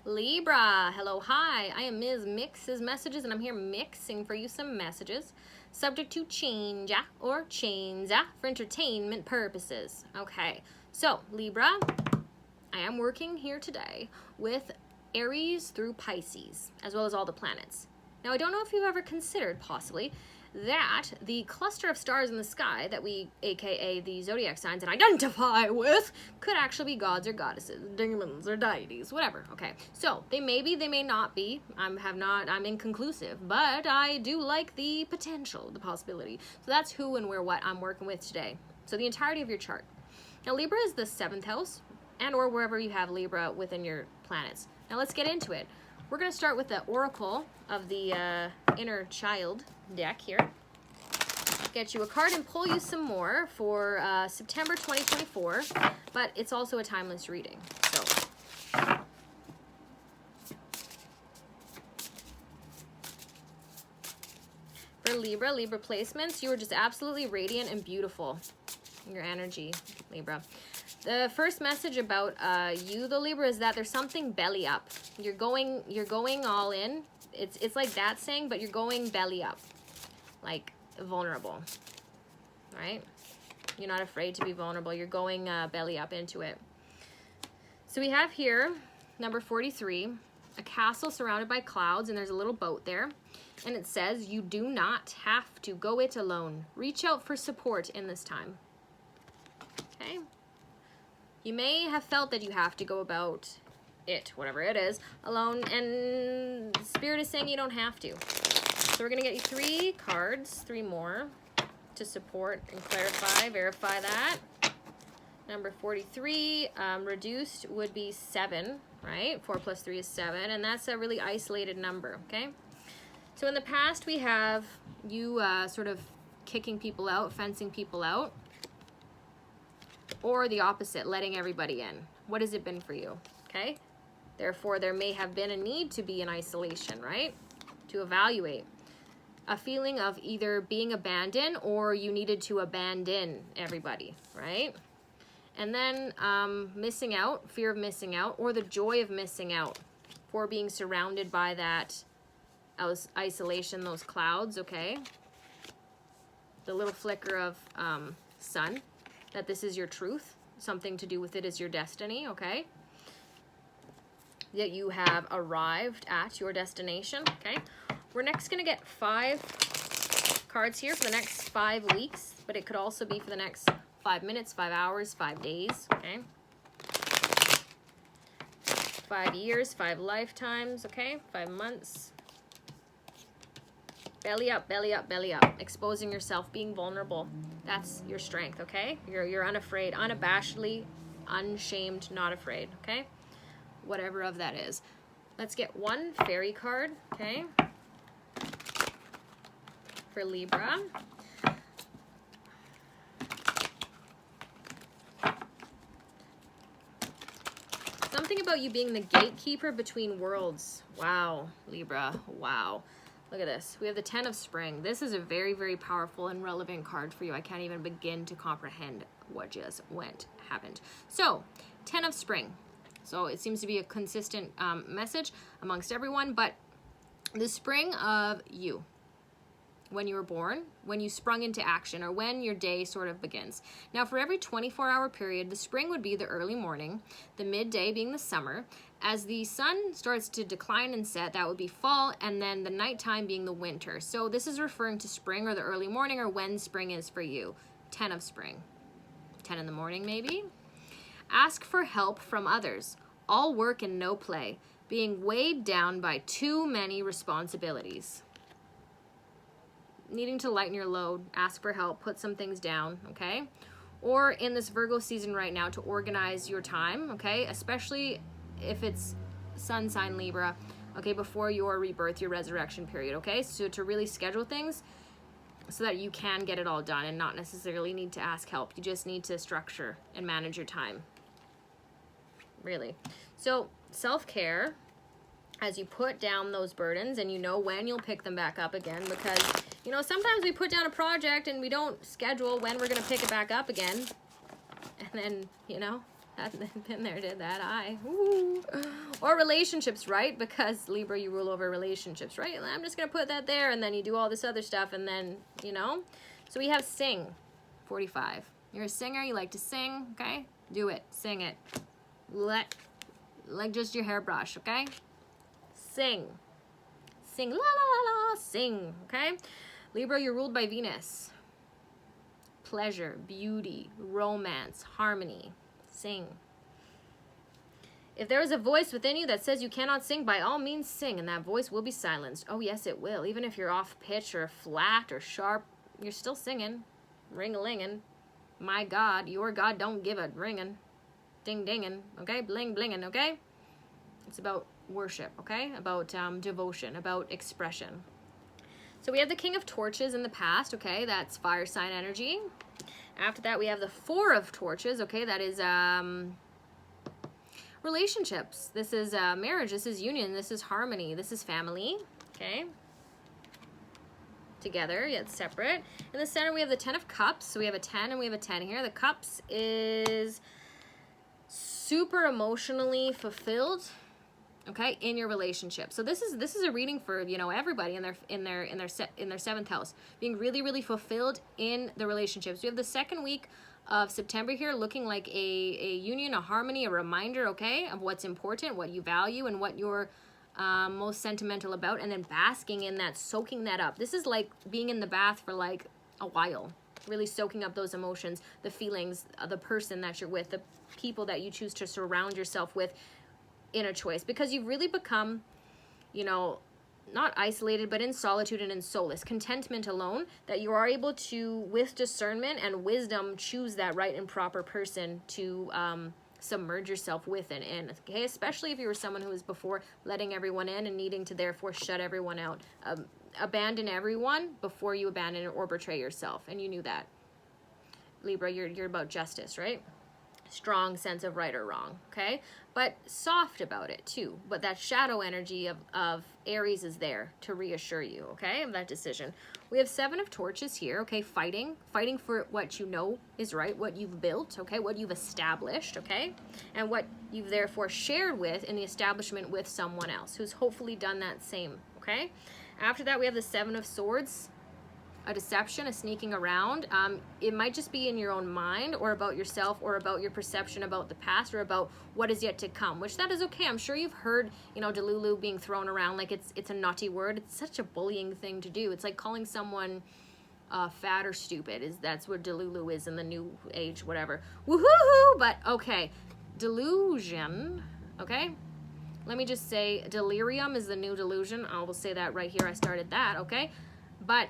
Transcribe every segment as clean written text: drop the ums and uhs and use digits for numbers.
Libra, hello, hi. I am Ms. Mix's Messages, and I'm here mixing for you some messages subject to change or chains for entertainment purposes. Okay, so Libra, I am working here today with Aries through Pisces, as well as all the planets. Now, I don't know if you've ever considered, possibly, that the cluster of stars in the sky that we, aka the zodiac signs, and identify with, could actually be gods or goddesses, demons or deities, whatever. Okay, so they may be, they may not be. I'm inconclusive, but I do like the potential, the possibility. So that's who and where what I'm working with today. So the entirety of your chart. Now, Libra is the 7th house, and or wherever you have Libra within your planets. Now let's get into it. We're going to start with the Oracle of the Inner Child deck here. Get you a card and pull you some more for September 2024, but it's also a timeless reading. So, for Libra placements, you are just absolutely radiant and beautiful in your energy, Libra. The first message about you, though, Libra, is that there's something belly up. You're going all in. It's like that saying, but you're going belly up, like vulnerable, right? You're not afraid to be vulnerable. You're going belly up into it. So we have here, number 43, a castle surrounded by clouds, and there's a little boat there. And it says, you do not have to go it alone. Reach out for support in this time. Okay? You may have felt that you have to go about it, whatever it is, alone, and Spirit is saying you don't have to. So we're going to get you 3 cards, 3 more, to support and clarify, verify that. Number 43, reduced would be 7, right? 4 plus 3 is 7, and that's a really isolated number, okay? So in the past, we have you sort of kicking people out, fencing people out, or the opposite, letting everybody in. What has it been for you, okay? Therefore, there may have been a need to be in isolation, right? To evaluate. A feeling of either being abandoned or you needed to abandon everybody, right? And then missing out, fear of missing out, or the joy of missing out for being surrounded by that isolation, those clouds, okay? The little flicker of sun, that this is your truth. Something to do with it is your destiny, okay? That you have arrived at your destination, okay? We're next going to get 5 cards here for the next 5 weeks, but it could also be for the next 5 minutes, 5 hours, 5 days, okay? 5 years, 5 lifetimes, okay? 5 months. Belly up, belly up, belly up. Exposing yourself, being vulnerable. That's your strength, okay? You're unafraid, unabashedly, unshamed, not afraid, okay? Whatever of that is. Let's get 1 fairy card, okay? For Libra. Something about you being the gatekeeper between worlds. Wow, Libra, wow. Look at this. We have the 10 of Spring. This is a very, very powerful and relevant card for you. I can't even begin to comprehend what just happened. So, 10 of Spring. So it seems to be a consistent message amongst everyone, but the spring of you, when you were born, when you sprung into action, or when your day sort of begins. Now, for every 24-hour period, the spring would be the early morning, the midday being the summer. As the sun starts to decline and set, that would be fall, and then the nighttime being the winter. So this is referring to spring or the early morning, or when spring is for you. 10 of Spring. 10 in the morning, maybe? Ask for help from others. All work and no play. Being weighed down by too many responsibilities. Needing to lighten your load. Ask for help. Put some things down, okay? Or in this Virgo season right now, to organize your time, okay? Especially if it's sun sign Libra, okay? Before your rebirth, your resurrection period, okay? So to really schedule things so that you can get it all done and not necessarily need to ask help. You just need to structure and manage your time. Really. So self-care, as you put down those burdens, and you know when you'll pick them back up again, because, you know, sometimes we put down a project and we don't schedule when we're going to pick it back up again. And then, you know, Been there, did that. Ooh. Or relationships, right? Because Libra, you rule over relationships, right? I'm just gonna put that there, and then you do all this other stuff, and then, you know. So we have sing, 45. You're a singer, you like to sing, okay? Do it, sing it. Like just your hairbrush, okay? Sing. Sing, la la la la, sing, okay? Libra, you're ruled by Venus. Pleasure, beauty, romance, harmony. Sing. If there is a voice within you that says you cannot sing, by all means sing, and that voice will be silenced. Oh yes, it will. Even if you're off pitch or flat or sharp, you're still singing. Ring-a-lingin'. My God, your God don't give a ringin'. Ding-dingin', okay? Bling-blingin', okay? It's about worship, okay? About devotion, about expression. So we have the King of Torches in the past, okay? That's fire sign energy. After that, we have the Four of Torches, okay? That is relationships. This is marriage. This is union. This is harmony. This is family, okay? Together, yet separate. In the center, we have the 10 of Cups. So we have a 10 and we have a 10 here. The Cups is super emotionally fulfilled, okay, in your relationship. So this is a reading for, you know, everybody in their seventh house, being really, really fulfilled in the relationships. We have the second week of September here, looking like a union, a harmony, a reminder, okay, of what's important, what you value, and what you're most sentimental about, and then basking in that, soaking that up. This is like being in the bath for like a while, really soaking up those emotions, the feelings, the person that you're with, the people that you choose to surround yourself with in a choice, because you've really become, you know, not isolated, but in solitude and in solace, contentment alone, that you are able to, with discernment and wisdom, choose that right and proper person to submerge yourself with and in, okay? Especially if you were someone who was before letting everyone in and needing to therefore shut everyone out. Abandon everyone before you abandon or betray yourself, and you knew that. Libra, you're about justice, right? Strong sense of right or wrong, okay? But soft about it too. But that shadow energy of Aries is there to reassure you, okay, of that decision. We have 7 of Torches here, okay? Fighting for what you know is right, what you've built, okay, what you've established, okay, and what you've therefore shared with in the establishment with someone else who's hopefully done that same, okay? After that, we have the 7 of Swords. A deception, a sneaking around. It might just be in your own mind, or about yourself, or about your perception about the past, or about what is yet to come, which that is okay. I'm sure you've heard, you know, delulu being thrown around like it's a naughty word. It's such a bullying thing to do. It's like calling someone fat or stupid. That's what delulu is in the new age, whatever. Woohoo! But okay, delusion, okay? Let me just say delirium is the new delusion. I will say that right here. I started that, okay? But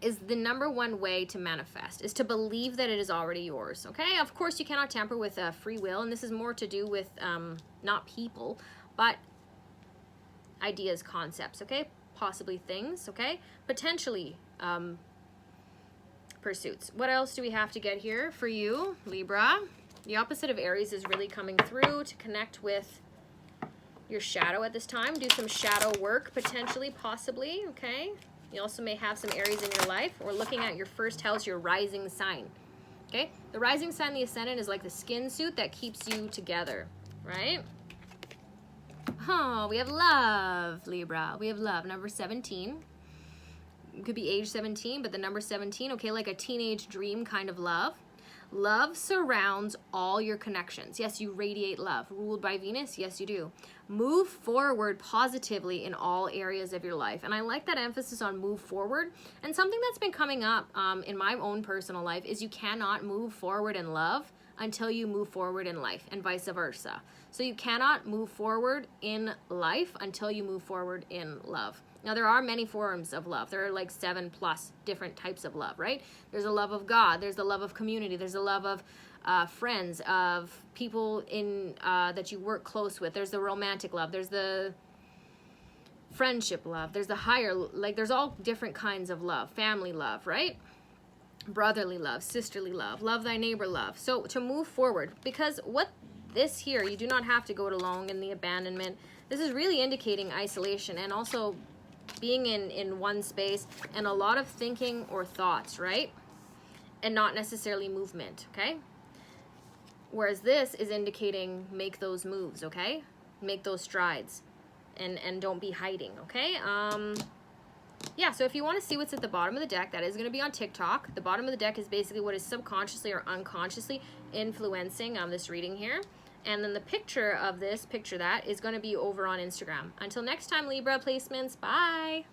is the number one way to manifest, is to believe that it is already yours, okay? Of course, you cannot tamper with free will, and this is more to do with not people, but ideas, concepts, okay? Possibly things, okay? Potentially pursuits. What else do we have to get here for you, Libra? The opposite of Aries is really coming through to connect with your shadow at this time. Do some shadow work, potentially, possibly, okay? You also may have some Aries in your life, or looking at your first house, your rising sign, okay? The rising sign, the ascendant, is like the skin suit that keeps you together, right? Oh, we have love, Libra. We have love, number 17. It could be age 17, but the number 17, okay, like a teenage dream kind of love. Love surrounds all your connections. Yes, you radiate love. Ruled by Venus? Yes, you do. Move forward positively in all areas of your life. And I like that emphasis on move forward. And something that's been coming up in my own personal life is you cannot move forward in love until you move forward in life, and vice versa. So you cannot move forward in life until you move forward in love. Now, there are many forms of love. There are like 7+ different types of love, right? There's a love of God. There's the love of community. There's the love of friends, of people in that you work close with. There's the romantic love. There's the friendship love. There's the higher, like there's all different kinds of love. Family love, right? Brotherly love, sisterly love, love thy neighbor love. So to move forward, because what this here, you do not have to go it alone in the abandonment. This is really indicating isolation and also being in one space and a lot of thinking or thoughts, right? And not necessarily movement, okay? Whereas this is indicating make those moves, okay? Make those strides and don't be hiding, okay? Yeah, so if you want to see what's at the bottom of the deck, that is going to be on TikTok. The bottom of the deck is basically what is subconsciously or unconsciously influencing this reading here. And then the picture of this, picture that, is going to be over on Instagram. Until next time, Libra placements. Bye!